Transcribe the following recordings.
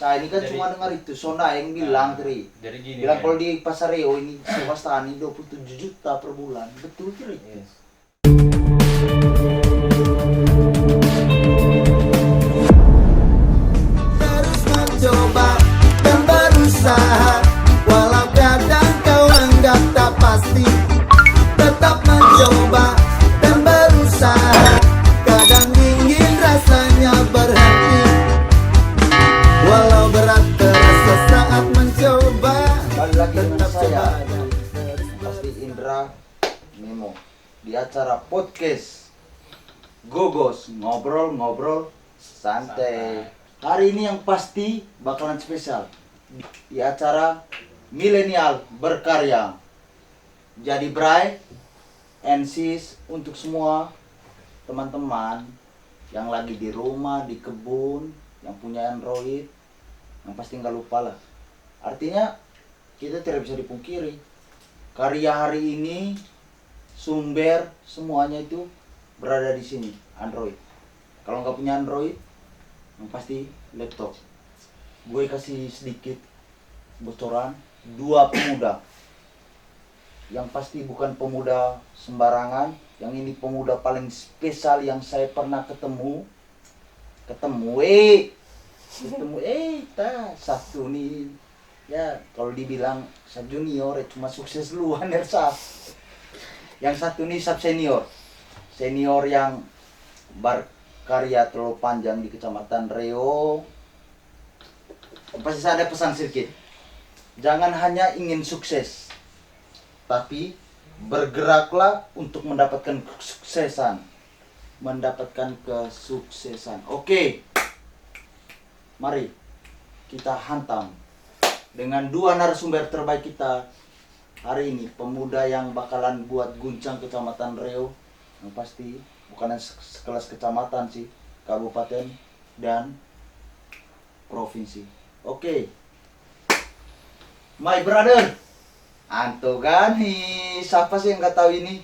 Saya ini kan cuma dengar itu, Sonda yang bilang Tri. Jadi gini. Bilang kalau di Pasar Reo ini sewa tani 27 juta per bulan. Betul Tri? Yes. Terus mencoba dan berusaha, walau kadang kau anggap tak pasti. Tetap mencoba dan berusaha, kadang ingin rasanya berhenti. Walau berat terasa saat mencoba, Kembali lagi dengan tetap saya coba. pasti Indra Memo di acara podcast Gogos ngobrol-ngobrol santai. Hari ini yang pasti bakalan spesial di acara Milenial Berkarya. Jadi Bray and sis untuk semua teman-teman yang lagi di rumah, di kebun, yang punya Android, yang pasti nggak lupa lah. Artinya kita tidak bisa dipungkiri karya hari ini sumber semuanya itu berada di sini, Android. Kalau nggak punya Android, yang pasti laptop. Gue kasih sedikit bocoran, 2 pemuda. Yang pasti bukan pemuda sembarangan, yang ini pemuda paling spesial yang saya pernah ketemu, satu nih ya, kalau dibilang sub junior cuma sukses duluan ya sub. Yang satu nih sub senior yang berkarya terlalu panjang di Kecamatan Reo. Pasti saya ada pesan sedikit, jangan hanya ingin sukses, tapi bergeraklah untuk mendapatkan kesuksesan. Oke, mari kita hantam dengan 2 narasumber terbaik kita hari ini, pemuda yang bakalan buat guncang Kecamatan Reo, yang pasti bukan sekelas kecamatan sih, kabupaten dan provinsi. Oke, my brother Anto Gani, siapa sih yang nggak tahu ini?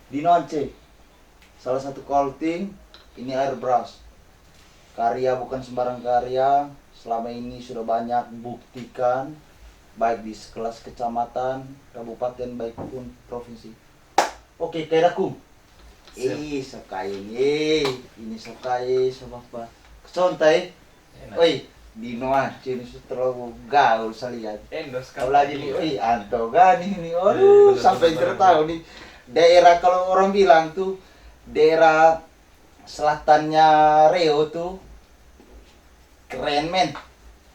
Dino Aceh, salah satu colting, ini airbrush. Karya bukan sembarang karya, selama ini sudah banyak buktikan, baik di sekelas kecamatan, kabupaten, baik pun provinsi. Oke, kaidaku. Sakai ini sakai sama apa? Kesontai. Oi, Dino Aceh ini terlalu gaul saya lihat. Kau lagi nih, oi Anto Gani nih, aduh sampai tertahu nih. Daerah kalau orang bilang tuh daerah selatannya Reo tuh keren men.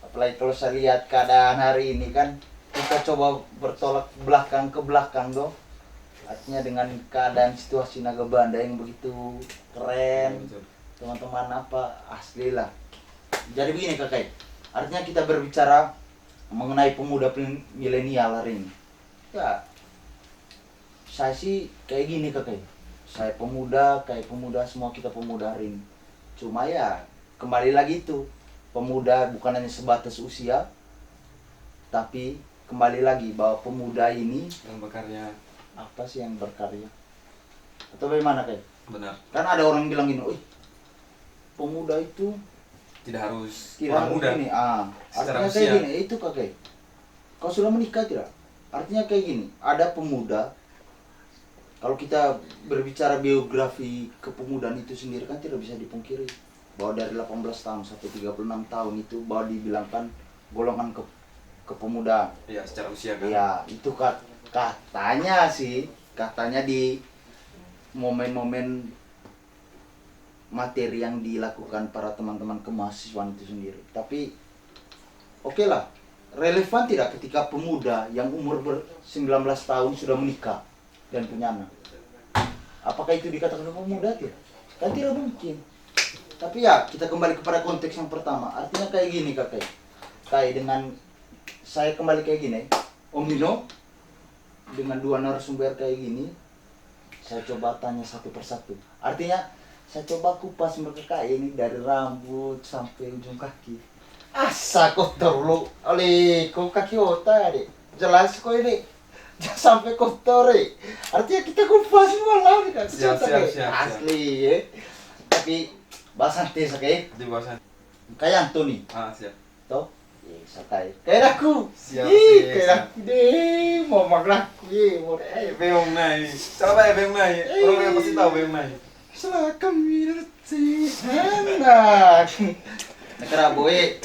Apalagi kalau saya lihat keadaan hari ini kan, kita coba bertolak belakang ke belakang dong. Artinya dengan keadaan situasi Nagabanda yang begitu keren, teman-teman apa asli lah. Jadi begini kakak, artinya kita berbicara mengenai pemuda milenial hari ini. Ya, saya sih kayak gini kakak, saya pemuda, kayak pemuda, semua kita pemuda hari ini. Cuma ya kembali lagi itu, pemuda bukan hanya sebatas usia, tapi kembali lagi bahwa pemuda ini Yang berkarya. apa sih yang berkarya? Atau bagaimana kayak? Benar. Kan ada orang bilang gini, pemuda itu Tidak harus tidak orang muda. gini. Secara Artinya usia. kayak gini, itu kakek. Kau sudah menikah tidak? Artinya kayak gini, ada pemuda. Kalau kita berbicara biografi kepemudaan itu sendiri kan tidak bisa dipungkiri bahwa dari 18 tahun sampai 36 tahun itu bahwa dibilangkan golongan kepemudaan. Iya, secara usia kan. Ya, itu katanya sih, katanya di momen-momen materi yang dilakukan para teman-teman kemahasiswaan itu sendiri. Tapi oke lah, relevan tidak ketika pemuda yang umur 19 tahun sudah menikah dan punya anak? Apakah itu dikatakan pemuda tidak? Kan tidak mungkin. Tapi ya kita kembali kepada konteks yang pertama. Artinya kayak gini kakak. Kayak dengan saya kembali kayak gini, Om Dino, dengan 2 narasumber kayak gini, saya coba tanya satu persatu. Artinya saya coba kupas mereka ini dari rambut sampai ujung kaki. Asa kotor lu, kau kaki otak deh. Jelas kok ini, jangan sampai kotor Artinya kita kupas malah kan. Siap. Asli ya. Tapi bahasa santai sakit. Di bawah Kayak Anthony. Siap. Toh? Sakai. Kayak aku. Siap, Ih, siap, kayak siap. aku deh. Mau maklaku mau Beong nai. Coba ya beong nai. Orang yang pasti tahu beong nai. Selakam mirti enak. Negara boy.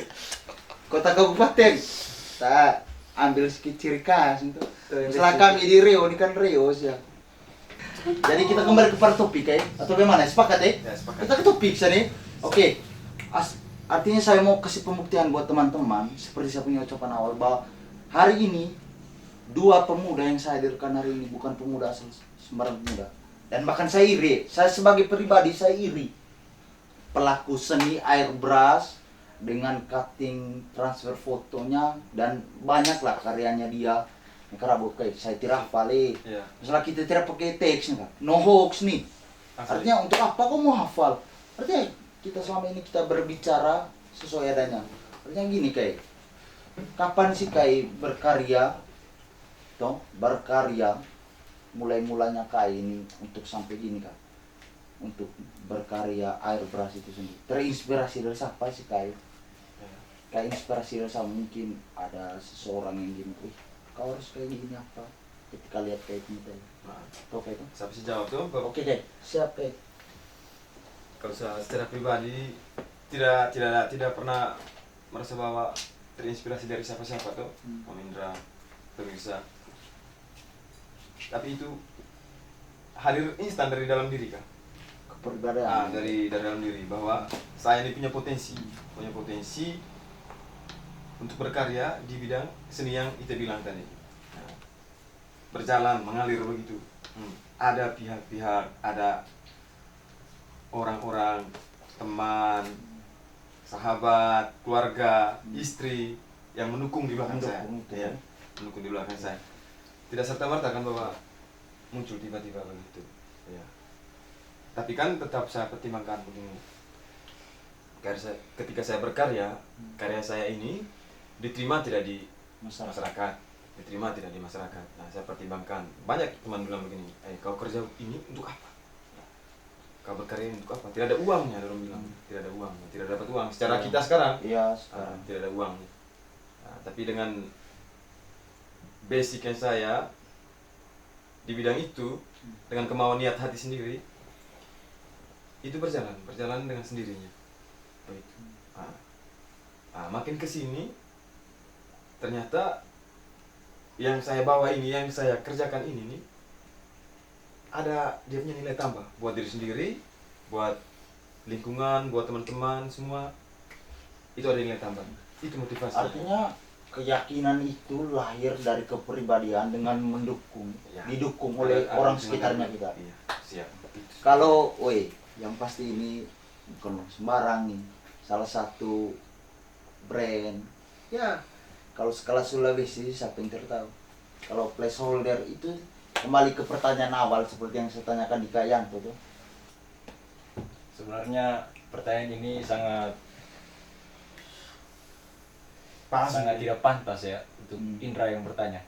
Kota kabupaten. Tak ambil sedikit ciri khas untuk. Selakam di Rio, ini kan Rio sih. Jadi kita kembali ke topik ya, atau bagaimana? Sepakat ya? Ya, sepakat. Kita ke topik sini. Oke. Artinya saya mau kasih pembuktian buat teman-teman seperti saya punya ucapan awal bahwa hari ini dua pemuda yang saya hadirkan hari ini bukan pemuda asal sembarang pemuda. Dan bahkan saya iri, saya sebagai pribadi saya iri pelaku seni airbrush dengan cutting transfer fotonya dan banyaklah karyanya dia. Karena bukan saya tidak hafal Iya. Masalah kita tidak pakai teks nih, no hoax nih. Asli. Artinya untuk apa kau mau hafal? Artinya kita selama ini kita berbicara sesuai adanya. Artinya gini kayak, kapan sih kayak berkarya, toh berkarya, mulai-mulanya kayak ini untuk sampai gini kak, untuk berkarya airbrush itu sendiri. Terinspirasi dari siapa sih kayak? Kayak inspirasi dari siapa? Mungkin ada seseorang yang gini, kau harus kayak gini apa? Ketika lihat kayak gini tadi. Oke itu. Saya bisa jawab tuh. Bapak. Oke deh, siap Kalau saya secara pribadi tidak pernah merasa bahwa terinspirasi dari siapa-siapa tuh, Om Indra, pemirsa. Tapi itu hadir instan dari dalam diri kan? Kepribadian. Dari dalam diri bahwa saya ini punya potensi untuk berkarya di bidang seni yang kita bilang tadi. Nah, berjalan mengalir begitu. Ada pihak-pihak, ada orang-orang, teman, sahabat, keluarga, istri yang mendukung di belakang saya. Ya, mendukung di belakang saya. Tidak serta-merta kan bahwa muncul tiba-tiba begitu. Ya. Tapi kan tetap saya pertimbangkan begini. Ketika saya berkarya, karya saya ini diterima tidak di masyarakat, diterima tidak di masyarakat. Nah, saya pertimbangkan. Banyak teman bilang begini, kau kerja ini untuk apa? Kau berkarya ini untuk apa? Tidak ada uangnya, orang bilang. Tidak ada uang, tidak dapat uang. Secara kita sekarang, Iya, sekarang. tidak ada uang. Nah, tapi dengan basic yang saya di bidang itu, dengan kemauan niat hati sendiri, itu berjalan dengan sendirinya. Begitu. Makin kesini, ternyata yang saya bawa ini, yang saya kerjakan ini nih, ada dia punya nilai tambah buat diri sendiri, buat lingkungan, buat teman-teman semua. Itu ada nilai tambah. Itu motivasi. Artinya keyakinan itu lahir dari kepribadian dengan mendukung, Ya. didukung oleh Ada orang dukungan sekitarnya dari- kita. Iya, siap. Kalau, yang pasti ini bukan sembarang nih, salah satu brand. Ya, kalau skala Sulawesi siapa yang tahu? Kalau placeholder itu kembali ke pertanyaan awal seperti yang saya tanyakan di Kayanto tuh. Sebenarnya pertanyaan ini sangat tidak pantas ya untuk Indra yang bertanya.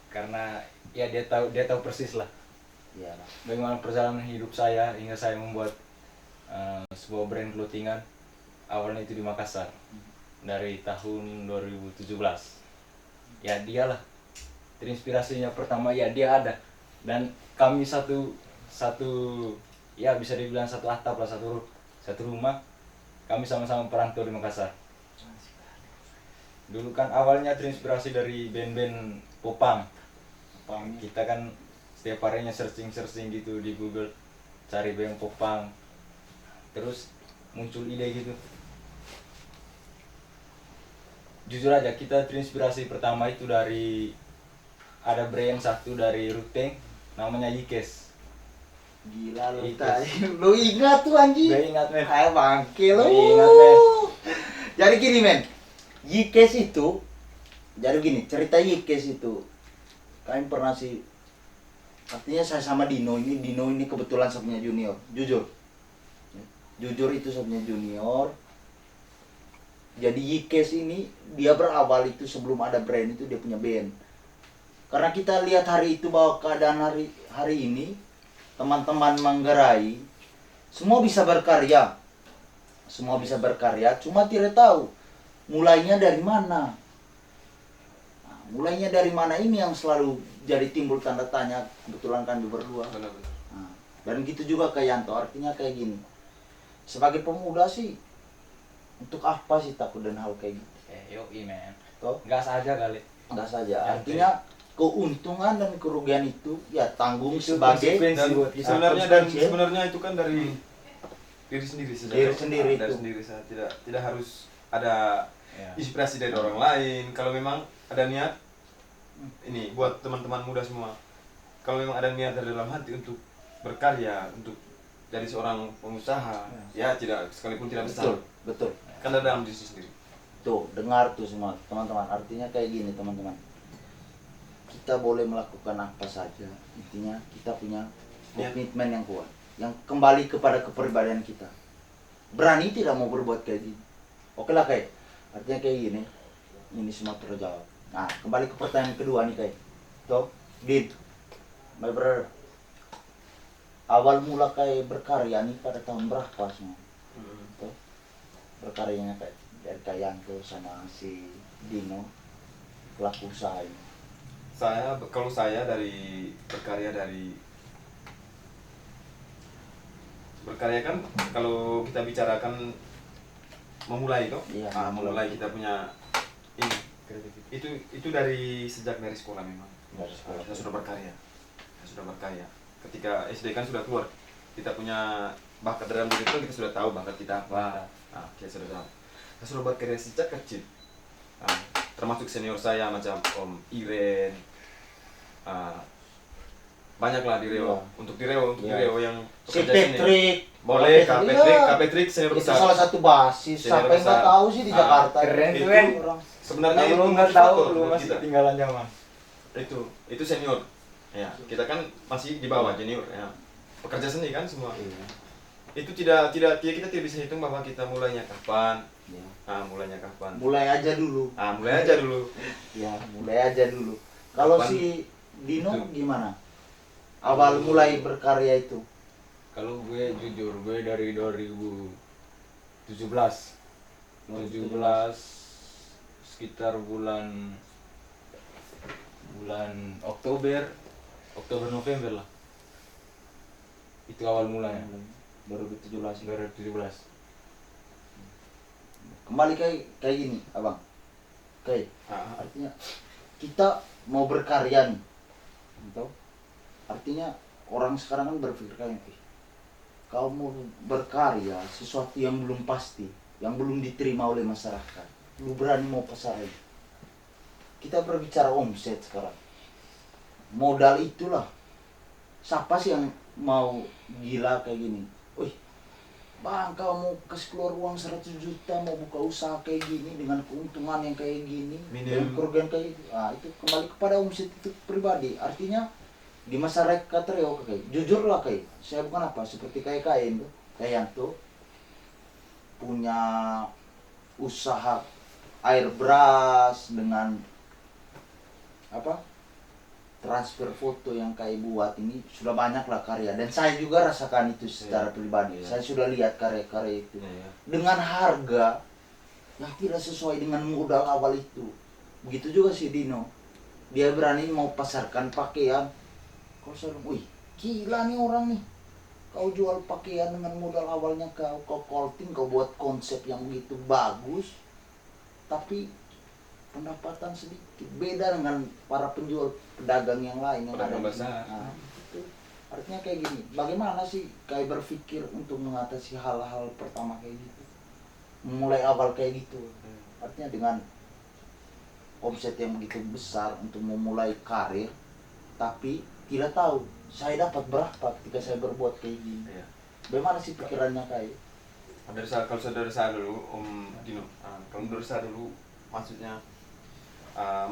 Karena ya dia tahu persis lah Iya. bagaimana perjalanan hidup saya hingga saya membuat sebuah brand clothingan. Awalnya itu di Makassar dari tahun 2017. Ya dialah terinspirasinya pertama, ya dia ada, dan kami satu ya bisa dibilang satu atap lah, satu rumah. Kami sama-sama perantau di Makassar. Dulu kan awalnya terinspirasi dari band-band popang. Kita kan setiap harinya searching gitu di Google, cari band popang, terus muncul ide gitu. Jujur aja kita terinspirasi pertama itu dari ada brand satu dari Ruteng namanya Yikes. Gila lu Itu. tadi. Lu ingat tuh anjing? Gak ingat men. Ayo bangke lu. Ingat, men. Jadi gini men, Yikes itu, jadi gini cerita Yikes itu, kalian pernah sih, artinya saya sama Dino ini kebetulan saya punya junior, jujur itu saya punya junior. Jadi Yikes ini dia berawal itu sebelum ada brand itu dia punya band. Karena kita lihat hari itu bahwa keadaan hari ini teman-teman Manggarai semua bisa berkarya. semua bisa berkarya, cuma tidak tahu mulainya dari mana. Nah, mulainya dari mana ini yang selalu jadi timbul tanda tanya. Kebetulan kami berdua. Benar-benar. Nah, dan gitu juga ke Yanto, artinya kayak gini. Sebagai pemuda sih, untuk apa sih takut dan hal kayak gitu? Yoi men. Toh, Gas aja kali. enggak saja. Yang Artinya keuntungan dan kerugian itu ya tanggung Itu sebagai konsekuensi Dan buat kita. sebenarnya konsekuensi. sebenarnya itu kan dari diri sendiri saja. Diri sendiri dari itu. sendiri saja. Tidak harus ada Ya. inspirasi dari orang lain. Kalau memang ada niat, ini buat teman-teman muda semua, kalau memang ada niat dari dalam hati untuk berkarya, untuk jadi seorang pengusaha, ya tidak sekalipun tidak besar, Betul, betul. kan ada dalam diri sendiri. Tuh, dengar tuh semua teman-teman. Artinya kayak gini teman-teman. Kita boleh melakukan apa saja. Intinya kita punya Niat. komitmen yang kuat. Yang kembali kepada kepribadian kita. Berani tidak mau berbuat kayak gini. Oke lah kayak. Artinya kayak gini. Ini semua terjawab. Nah, kembali ke pertanyaan kedua nih kayak. Tuh, Din. My brother. Awal mula kayak berkarya nih pada tahun berapa semua? Tuh. Berkaryanya kayak dari Kak Yanto sama si Dino pelaku usaha ini. Kalau saya dari berkarya kan kalau kita bicarakan memulai toh, Iya, memulai kita punya ini itu dari sejak dari sekolah memang. Dari sekolah. Saya sudah berkarya. Ketika SD kan sudah keluar, kita punya bakat dalam diri itu, kita sudah tahu bakat kita apa. Nah, kita sudah tahu. Saya sudah berkarya sejak kecil. Nah, termasuk senior saya macam Om Iren. Banyaklah di Riau. Iya. Untuk di Riau Iya. yang Si pekerja sini. Patrick. Boleh, Kak Kak Patrick senior Itu besar. salah satu basis. Senior Siapa yang nggak besar. tahu sih di Jakarta? keren Itu tuh kan. Orang. Sebenarnya Kalau itu lu nggak tahu, motivator lu buat masih kita. ketinggalan zaman. Itu senior. Ya, kita kan masih di bawah junior ya. Pekerja seni kan semua. Iya. Itu kita tidak bisa hitung bahwa kita mulainya kapan. Iya. Mulainya kapan. Mulai aja dulu. Mulai aja dulu. Ya, mulai aja dulu. Kalau Kapan? si Dino Itu. gimana? Awal mulai berkarya itu. Kalau gue jujur, gue dari 2017 sekitar bulan Oktober November lah. Itu awal mulanya. 2017. 2017. Kembali kayak gini, Abang. Kayak artinya kita mau berkarya nih. Tahu? Artinya orang sekarang kan berpikir kayak kau mau berkarya sesuatu yang belum pasti, yang belum diterima oleh masyarakat. Lu berani mau pasarin. Kita berbicara omset sekarang. Modal itulah. Siapa sih yang mau gila kayak gini? Wih, Bang, kau mau kasih keluar uang 100 juta mau buka usaha kayak gini dengan keuntungan yang kayak gini, dengan kerugian kayak gitu. Nah, itu kembali kepada omset itu pribadi. Artinya di masyarakat Riau kayak jujur lah kayak saya bukan apa seperti kayak tuh kayak tuh punya usaha air brush dengan apa transfer foto yang kayak buat ini sudah banyak lah karya dan saya juga rasakan itu secara pribadi. Saya sudah lihat karya-karya itu dengan harga yang tidak sesuai dengan modal awal itu. Begitu juga si Dino, dia berani mau pasarkan pakaian. Kau selalu, wih gila nih orang nih, kau jual pakaian dengan modal awalnya kau colting, kau buat konsep yang begitu bagus, tapi pendapatan sedikit beda dengan para penjual pedagang yang lain yang ada di sini. Nah, itu artinya kayak gini, bagaimana sih kayak berpikir untuk mengatasi hal-hal pertama kayak gitu, mulai awal kayak gitu, artinya dengan omset yang begitu besar untuk memulai karir, tapi tidak tahu saya dapat berapa ketika saya berbuat kayak gini. Bagaimana sih pikirannya kayak? Kalau saudara saya dulu, Om Dino, kalau menurut saya dulu, maksudnya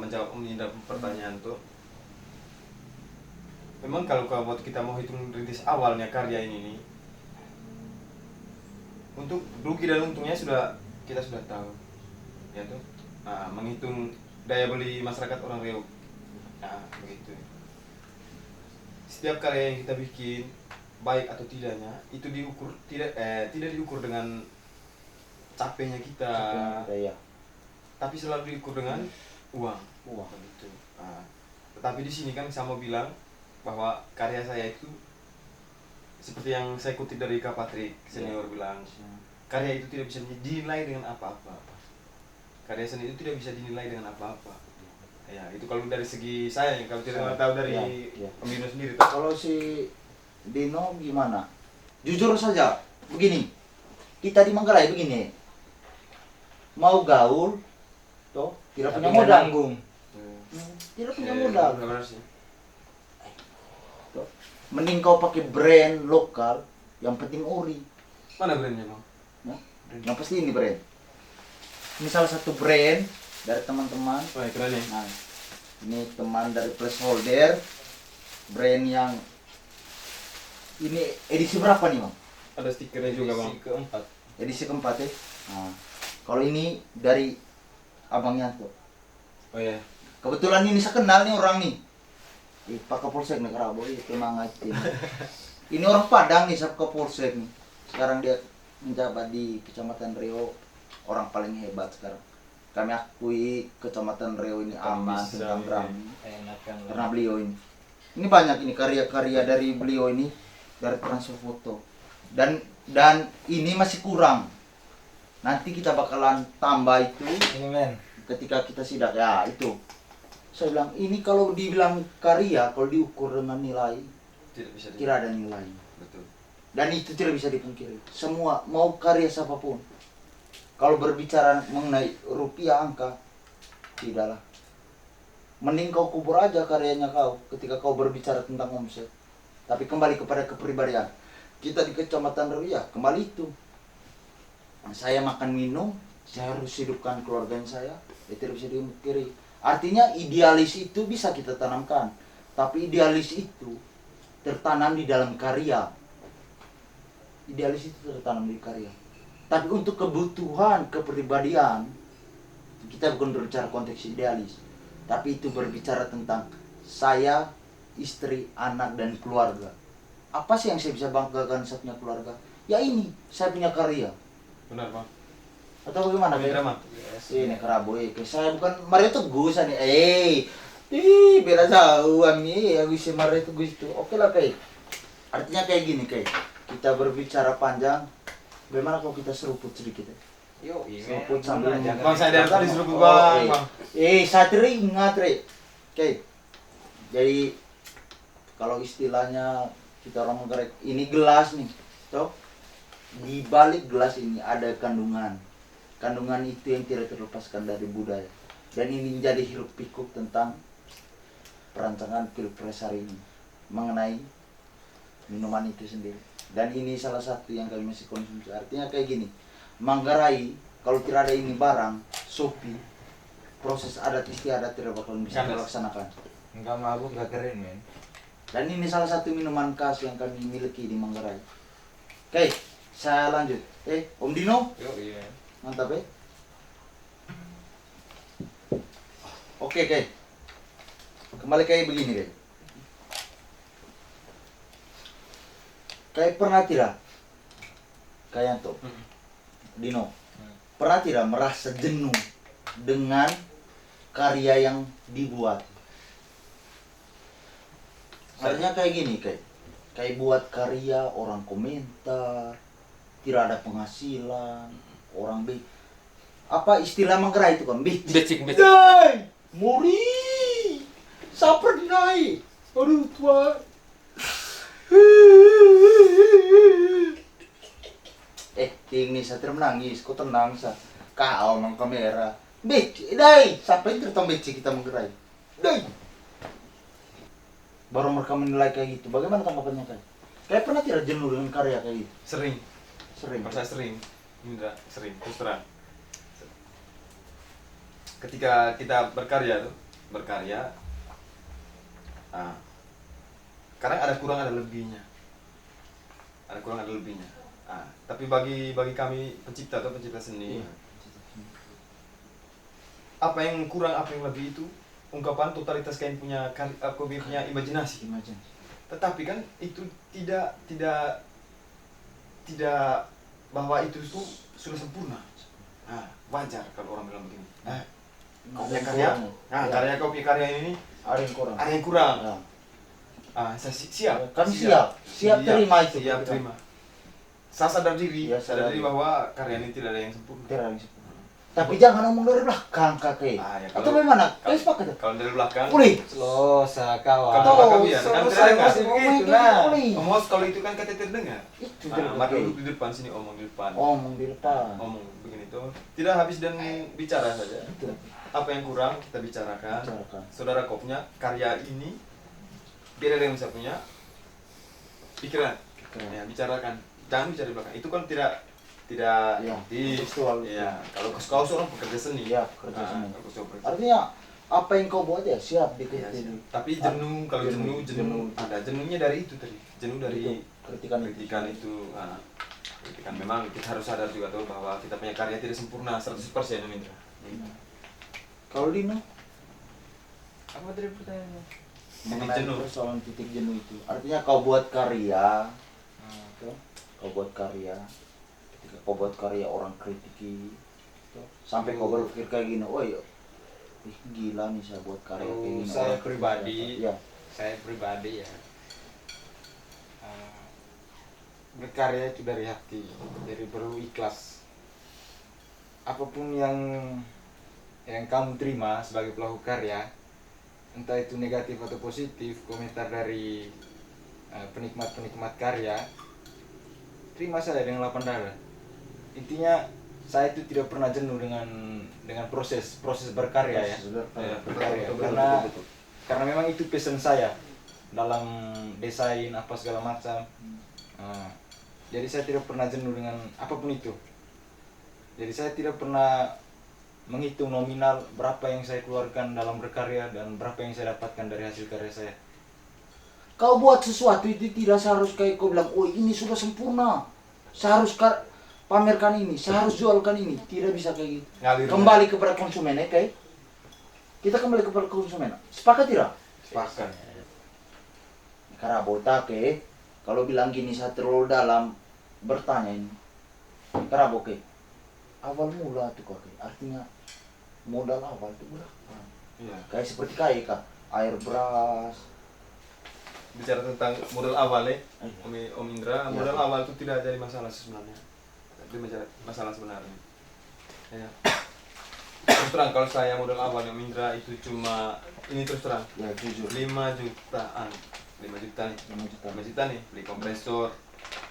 menjawab Om Indra pertanyaan tuh, memang kalau kita mau hitung rintis awalnya karya ini nih, untuk rugi dan untungnya kita sudah tahu, ya tuh, menghitung daya beli masyarakat orang Riau, begitu. Setiap karya yang kita bikin baik atau tidaknya itu tidak diukur dengan capeknya kita, ya. tapi selalu diukur dengan uang. Wah, Begitu. Nah, tetapi di sini kan saya mau bilang bahwa karya saya itu seperti yang saya kutip dari Kak Patrick senior bilang, karya itu tidak bisa dinilai dengan apa-apa. Karya seni itu tidak bisa dinilai dengan apa-apa. Ya, itu kalau dari segi saya, kalau tidak tahu dari Om Dino sendiri. Kalau si Dino gimana? Jujur saja, begini. Kita di Manggarai begini. Mau gaul, toh tidak punya Tapi nggak modal. nanggung. Tidak punya modal. Benar sih. Toh. Mending kau pakai brand lokal, yang penting ori. Mana brandnya, Bang? Ya? Yang pasti ini brand. Ini salah satu brand dari teman-teman. Oh, ya, keren ya. Nah, ini teman dari placeholder, brand yang ini edisi berapa nih, Bang? Ada stikernya juga, Bang. Edisi keempat. Edisi keempat ya. Nah, kalau ini dari Abang Yanto. Oh ya. Kebetulan ini saya kenal nih orang nih. Pak Kapolsek Negara Boy, semangat ini. Ini orang Padang nih, Pak Kapolsek nih. Sekarang dia menjabat di Kecamatan Rio, orang paling hebat sekarang. Kami akui Kecamatan Rio ini aman, bisa, tentram. Enakan lah. Karena beliau ini banyak ini karya-karya dari beliau ini dari transfer foto. Dan ini masih kurang. Nanti kita bakalan tambah itu Ini men. ketika kita sidak ya itu. Saya bilang ini kalau dibilang karya, kalau diukur dengan nilai, Tidak bisa kira ada nilai. Betul. Dan itu tidak bisa dipungkiri. Semua mau karya siapapun. Kalau berbicara mengenai rupiah angka, tidaklah. Mending kau kubur aja karyanya kau ketika kau berbicara tentang omset. Tapi kembali kepada kepribadian. Kita di Kecamatan Rio, ya kembali itu. Saya makan minum, saya harus hidupkan keluarganya saya. Ya tidak bisa dipungkiri. Artinya idealis itu bisa kita tanamkan. Tapi idealis itu tertanam di dalam karya. Idealis itu tertanam di karya. Tapi untuk kebutuhan kepribadian, kita bukan berbicara konteks idealis. Tapi itu berbicara tentang saya, istri, anak, dan keluarga. Apa sih yang saya bisa banggakan saya punya keluarga? Ya ini, saya punya karya. Benar, Bang. Atau bagaimana? Kami drama. Ini keraboy, saya bukan Mario Teguh nih. Beda jauh ami, aku si Mario Teguh itu. Oke lah kayak. Artinya kayak gini kayak. Kita berbicara panjang. Bagaimana kalau kita seruput sedikit ya? Yo, Seruput sambil Bang, saya dari tadi seruput, Bang. Bang. saya teringat, Re. Oke. Jadi kalau istilahnya kita orang Manggarai, ini gelas nih, toh. Di balik gelas ini ada kandungan. Kandungan itu yang tidak terlepaskan dari budaya. Dan ini menjadi hiruk pikuk tentang perancangan Pilpres hari ini mengenai minuman itu sendiri. Dan ini salah satu yang kami masih konsumsi. Artinya kayak gini, Manggarai kalau tidak ada ini barang, Shopee, proses adat istiadat tidak bakal bisa dilaksanakan. Enggak mabuk, enggak keren men. Dan ini salah satu minuman khas yang kami miliki di Manggarai. Oke, saya lanjut. Om Dino, Yo, iya. mantap ya. Oke. Kembali kayak begini kayak. Kayak pernah tidak? Kayak tuh. Dino. Pernah tidak merasa jenuh dengan karya yang dibuat? Artinya kayak gini kayak buat karya orang komentar, tidak ada penghasilan, orang apa istilah Manggarai itu kan? Becik. Dai, muri, saper dinai. Aduh tua. Ini saya menangis, kau tenang sa. Kau mang kamera. Becik, dai, sampai tertong becik kita Manggarai. Dai. Baru mereka menilai kayak gitu. Bagaimana tanggapannya kayak? Kayak pernah tidak jenuh dengan karya kayak gitu? Sering. Sering. Kalau saya sering. Indra, sering. Terus terang. Ketika kita berkarya, kadang ada kurang ada lebihnya. Tapi bagi kami pencipta atau pencipta seni, apa yang kurang, apa yang lebih itu ungkapan totalitas kalian punya imajinasi. Tetapi kan itu tidak bahwa itu tuh sudah sempurna. wajar kalau orang bilang begini. Nah, kau Ada punya yang karya, kurang. nah Ya. karya kau punya karya ini Ada yang kurang. ada yang kurang. Ya. Saya siap. Kami siap terima itu. Siap terima. Saya sadar diri, Ya, sadar sadar diri diri. bahwa karya ini tidak ada yang sempurna. Tidak ada yang sempurna. Tapi jangan ngomong dari belakang kakek. Ah, ya, Atau bagaimana? Kau sepakat? Kalau dari belakang, Pulih. Slosa kawan. Kalau belakang iya, Slosa kan saya terdengar. masih begitu nah. Omos kalau itu kan kata terdengar. Itu Maka kakek. duduk di depan sini omong di depan. Ngomong di depan. Ngomong begini tuh. Tidak habis dan bicara saja. Itu. Apa yang kurang kita bicarakan. Bicarakan. Saudara kau punya karya ini beda dengan saya punya pikiran. Ya, bicarakan. Jangan bicara di belakang. Itu kan tidak Ya, di tekstual. ya kalau kau seorang pekerja seni. Ya, pekerja seni. Kalau kau pekerja. Artinya apa yang kau buat ya siap Ya, diketik. tapi jenuh, kalau jenuh Jenuh. ada jenuhnya dari itu tadi. Jenuh dari kritikan kritikan itu. Kritikan memang kita harus sadar juga tuh bahwa kita punya karya tidak sempurna 100% Indra. Kalau Dino Apa tadi pertanyaannya? mengenai jenuh. persoalan titik jenuh itu, artinya kau buat karya, tuh, kau buat karya, ketika kau buat karya orang kritiki, tuh, sampai kau berpikir kayak gini, oh iya, ih, gila nih saya buat karya kayak gini. Saya orang pribadi, ya, saya pribadi ya berkarya itu dari hati, dari perlu ikhlas. Apapun yang kamu terima sebagai pelaku karya, entah itu negatif atau positif, komentar dari penikmat-penikmat karya, terima saja dengan lapang dada. Intinya saya itu tidak pernah jenuh dengan proses berkarya ya. Berkarya. Karena memang itu passion saya dalam desain apa segala macam. Jadi saya tidak pernah jenuh dengan apapun itu. Jadi saya tidak pernah menghitung nominal berapa yang saya keluarkan dalam berkarya dan berapa yang saya dapatkan dari hasil karya saya. Kau buat sesuatu itu tidak seharus kayak kau bilang, oh ini sudah sempurna, saya harus pamerkan ini, saya harus jualkan ini, tidak bisa kayak gitu. Ngalir. Kembali kepada konsumen, ya kayak kita kembali kepada konsumen. Sepakat tidak? Sepakat. Karena botak kalau bilang gini saya terlalu dalam bertanya ini. Karena boke awal mula tuh kakek, artinya modal awal itu berapa? Iya. Kayak seperti kak, air beras. Bicara tentang modal awal Iya. Om Indra, Iya. modal awal itu tidak jadi masalah sebenarnya. Itu masalah sebenarnya. Ya. Terus terang kalau saya modal awal Om Indra itu cuma ini terus terang Ya jujur. 5 jutaan. 5 juta nih. 5 juta nih beli kompresor.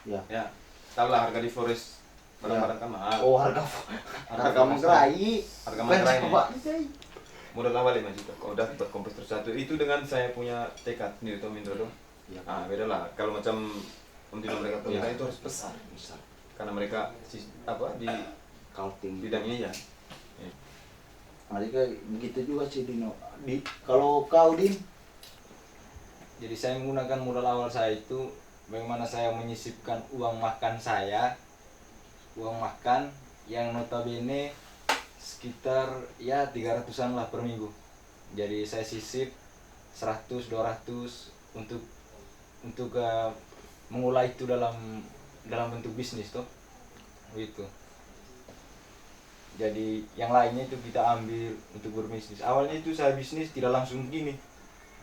Ya. Ya. Tahu lah harga di Flores barang-barang kan mahal. Oh harga menggerai. Harga Bukan menggerai coba. modal awal 5 juta. Kalau udah dapat kompresor satu itu dengan saya punya tekad sendiri Om Indra tuh. Ya. Beda lah. Kalau macam Om Dino mereka tuh Iya. itu harus besar. Karena mereka di Kalting. bidangnya ya. Jadi kayak begitu juga sih Dino. Kalau kau Din, Jadi saya menggunakan modal awal saya itu bagaimana saya menyisipkan uang makan saya, uang makan yang notabene sekitar ya 300-an lah per minggu. Jadi saya sisip 100-200 untuk mengolah itu dalam bentuk bisnis tuh, gitu. Jadi yang lainnya itu kita ambil untuk berbisnis. Awalnya itu saya bisnis tidak langsung gini.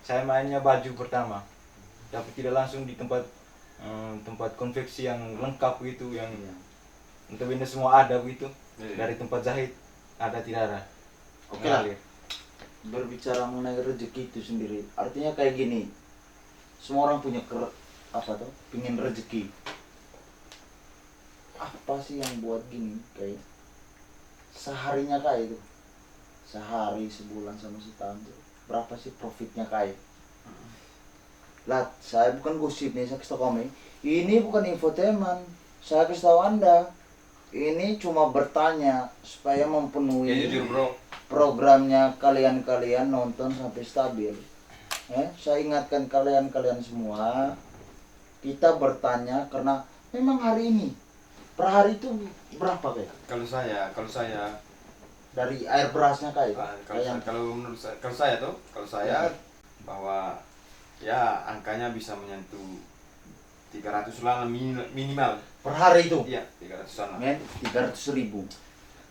Saya mainnya baju pertama, tapi tidak langsung di tempat konveksi yang lengkap gitu, yang notabene semua ada begitu. Dari tempat jahit ada tidak ada. Oke lah. Berbicara mengenai rezeki itu sendiri, artinya kayak gini. Semua orang punya pingin rezeki. Apa sih yang buat gini kayak seharinya kayak itu? Sehari, sebulan sama setahun tuh. Berapa sih profitnya kayak? Lah, saya bukan gosip nih, saya kasih tau kamu. Ini bukan infotainment. Saya kasih tahu Anda. Ini cuma bertanya supaya Ya memenuhi jujur bro. programnya kalian nonton sampai stabil. Saya ingatkan kalian semua, kita bertanya karena memang hari ini per hari itu berapa kayak? Kalau saya Dari air berasnya kayak? kalau saya bahwa ya angkanya bisa menyentuh 300 lah minimal. Per hari itu? Iya, 300-an lah. Men, 300.000.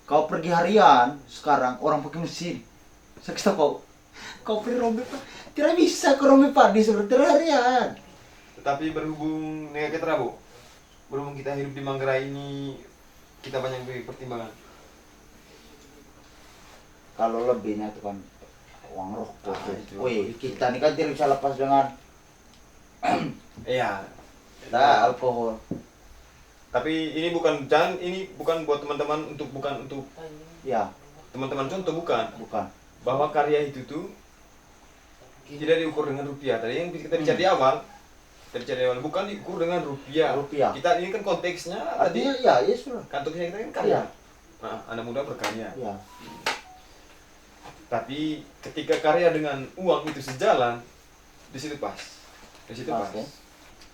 Kau pergi harian, sekarang orang pakai mesin. Saya kasih tahu kau pergi rombeng Pak. Tidak bisa kau rombeng padi seperti harian. Tetapi berhubung dengan kita Bu, berhubung kita hidup di Manggarai ini, kita banyak pertimbangan. Kalau lebihnya itu kan uang rokok. Itu. Wih, kita ini kan tidak bisa lepas dengan Iya. alkohol. Tapi ini bukan buat teman-teman bukan untuk Ya, teman-teman contoh bukan. bukan. Bahwa karya itu tuh tidak diukur dengan rupiah. Tadi yang kita bicara di awal, bukan diukur dengan rupiah. Rupiah. Kita ini kan konteksnya tadi Artinya ya sudah. kantongnya kita kan karya. Iya. Nah, anak muda berkarya. Ya. Tapi ketika karya dengan uang itu sejalan, di situ pas. Di situ pas. Ya.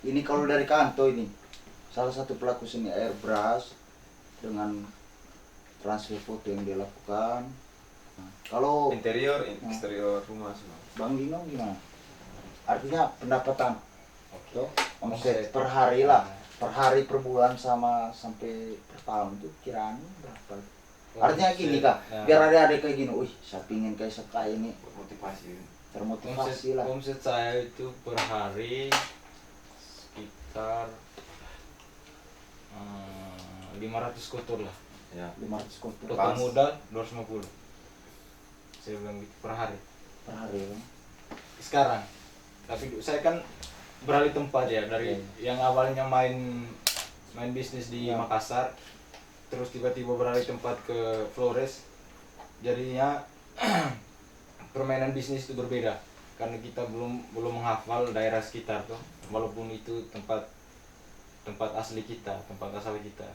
Ini kalau dari kanto ini, salah satu pelaku seni airbrush dengan transfer foto yang dia lakukan. Nah, kalau Interior, eksterior rumah semua. Bang Dino gimana? Artinya pendapatan, tuh, omset Omset. per hari lah, per hari, per bulan, sampai per tahun tuh kiraan berapa? Artinya gini Kak, Nah, biar adik-adik kayak gini, wih, saya pingin kayak sekaya ini, Motivasi. termotivasi lah. omset saya itu per hari sekitar 500 kotor lah. Ya. 500 kotor Total modal 250. Saya bilang gitu per hari. per hari kan? Sekarang. Tapi saya kan beralih tempat ya dari yang awalnya main bisnis di Ya. Makassar, terus tiba-tiba beralih tempat ke Flores. Jadinya permainan bisnis itu berbeda karena kita belum menghafal daerah sekitar tuh, walaupun itu tempat asli kita, tempat asal kita.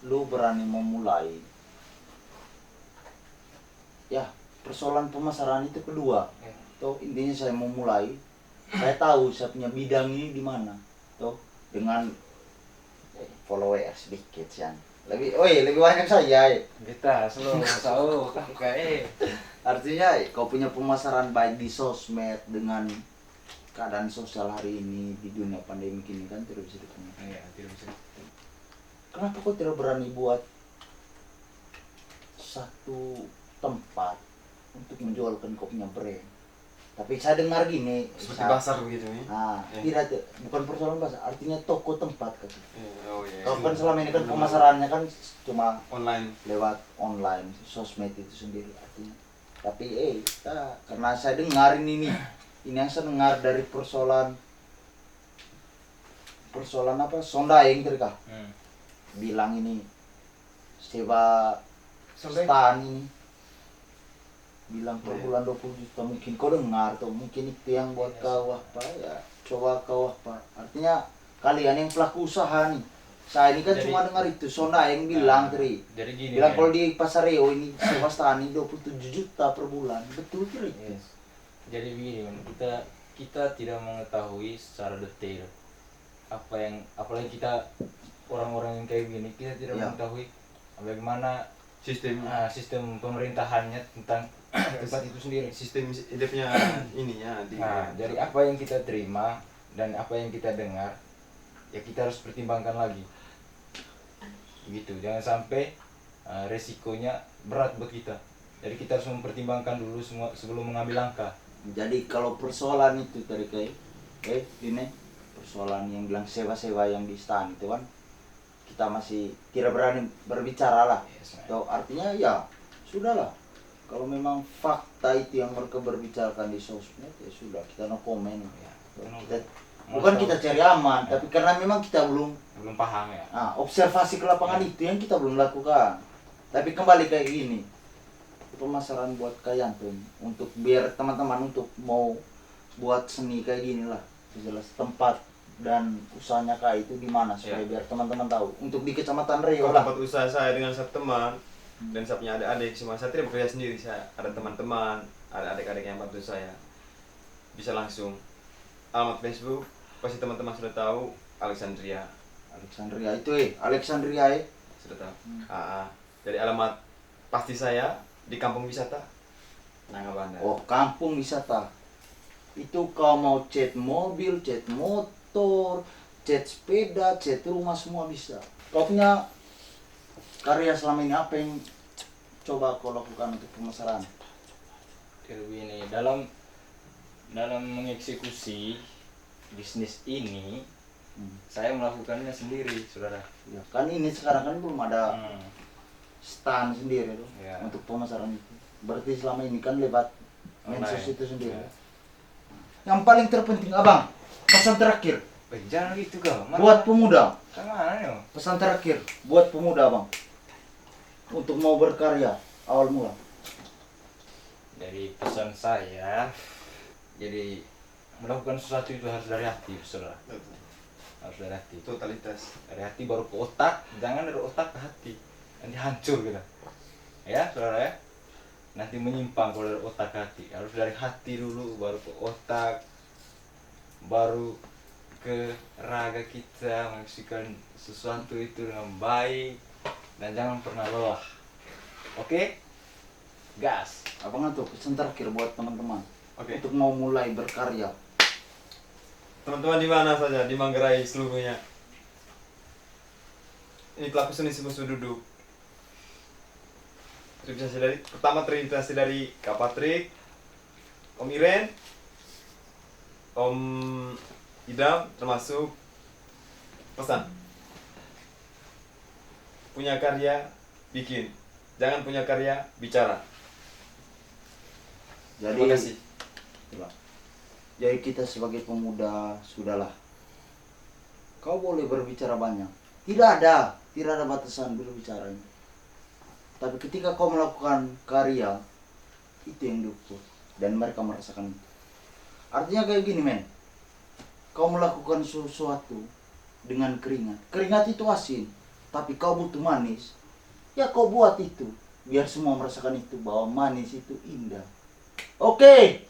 Lu berani memulai, ya persoalan pemasaran itu kedua. Tuh intinya saya mau mulai, saya tahu saya punya bidang ini di mana. Tuh dengan follower sedikit yang lebih banyak saya. Kita selalu tahu kayak Artinya kau punya pemasaran baik di sosmed dengan keadaan sosial hari ini di dunia pandemi ini kan tidak bisa dipungkiri. ya, tidak bisa. Kenapa kau tidak berani buat satu tempat untuk menjualkan kau punya brand? Tapi saya dengar gini, Seperti pasar begitu nih. Nah, Ya. tidak, bukan persoalan pasar, artinya toko tempat kan. Oh iya. Kau kan selama ini kan pemasarannya kan cuma Online. lewat online, sosmed itu sendiri artinya. Tapi karena saya dengar ini yang saya dengar dari persoalan apa? Sondaeng tadi kah? Bilang ini sewa stan ini bilang per bulan 20 juta, mungkin kau dengar tuh, mungkin itu yang buat kau apa ya, coba kau apa, artinya kalian yang pelaku usaha nih, saya ini kan Jadi- cuma dengar itu Sondaeng bilang tadi, Jadi gini. bilang ya. kalau di Pasar Reo ini sewa stan ini 27 juta per bulan, betul kira itu? Yes. Jadi begini, Man. kita tidak mengetahui secara detail apalagi kita orang-orang yang kayak gini, kita tidak Ya. mengetahui bagaimana Sistem sistem pemerintahannya tentang tempat itu sendiri. sistem idenya ininya di Nah, jadi apa yang kita terima dan apa yang kita dengar, ya kita harus pertimbangkan lagi. Gitu, jangan sampai resikonya berat buat kita. Jadi kita harus mempertimbangkan dulu semua sebelum mengambil langkah. Jadi kalau persoalan itu tadi kayak ini persoalan yang bilang sewa-sewa yang di stan itu kan kita masih tidak berani berbicara lah. Yes, man. Atau artinya ya sudahlah. Kalau memang fakta itu yang mereka berbicarakan di sosmed ya sudah, kita no comment. Ya, Bukan kita cari aman, tapi karena memang kita belum paham ya. observasi ke lapangan itu yang kita belum lakukan. Tapi kembali kayak gini, pemasaran buat kalian tuh untuk biar teman-teman untuk mau buat seni kayak gini lah, jelas tempat dan usahanya kayak itu di mana supaya biar teman-teman tahu. Untuk di Kecamatan Reo Kalau lah. tempat usaha saya dengan satu teman dan saya punya adik-adik semua, saya tidak bekerja sendiri, saya ada teman-teman, ada adik-adik yang bantu saya. Bisa langsung alamat Facebook, pasti teman-teman sudah tahu, Alexandria Alexandria itu Alexandria sudah tahu. Jadi alamat pasti saya di kampung wisata Nangga Bandar. Oh, kampung wisata. Itu kau mau cat mobil, cat motor, cat sepeda, cat rumah semua bisa. Kau punya karya selama ini apa yang coba kau lakukan untuk pemasaran? Ini dalam mengeksekusi bisnis ini saya melakukannya sendiri, saudara. Ya, kan ini sekarang kan belum ada Hmm. stand sendiri tuh Ya. untuk pemasaran itu. Berarti selama ini kan lewat medsos Online. itu sendiri. Ya. Yang paling terpenting abang, pesan terakhir Jangan gitu kau. buat pemuda. Kemana nih? Pesan terakhir buat pemuda bang, untuk mau berkarya awal mula. Dari pesan saya, jadi melakukan sesuatu itu harus dari hati, saudara. Harus dari hati. Totalitas. Dari hati baru ke otak, jangan dari otak ke hati. Nanti hancur kita. Ya, saudara ya. Nanti menyimpang kalau dari otak ke hati. Harus dari hati dulu, baru ke otak, baru ke raga kita, menyaksikan sesuatu itu dengan baik, dan jangan pernah lelah. Oke? Gas. Abang tuh pesan terakhir buat teman-teman Oke. untuk mau mulai berkarya. Teman-teman di mana saja, di Manggarai seluruhnya. Ini pelaku seni semusuh duduk. Terinspirasi dari Kak Patrick, Om Iren, Om Idam, termasuk pesan. Punya karya, bikin. Jangan punya karya, bicara. Jadi, Terima kasih. jadi kita sebagai pemuda sudahlah. Kau boleh berbicara banyak. Tidak ada batasan berbicara. Tapi ketika kau melakukan karya, itu yang diukur dan mereka merasakan itu. Artinya kayak gini men, kau melakukan sesuatu dengan keringat. Keringat itu asin, tapi kau butuh manis. Ya kau buat itu, biar semua merasakan itu bahwa manis itu indah. Oke,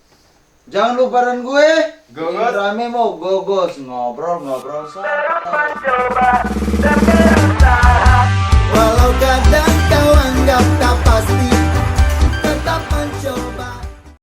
jangan lupa dan gue. Gogos. Rame mau gogos ngobrol santai. Terus mencoba dan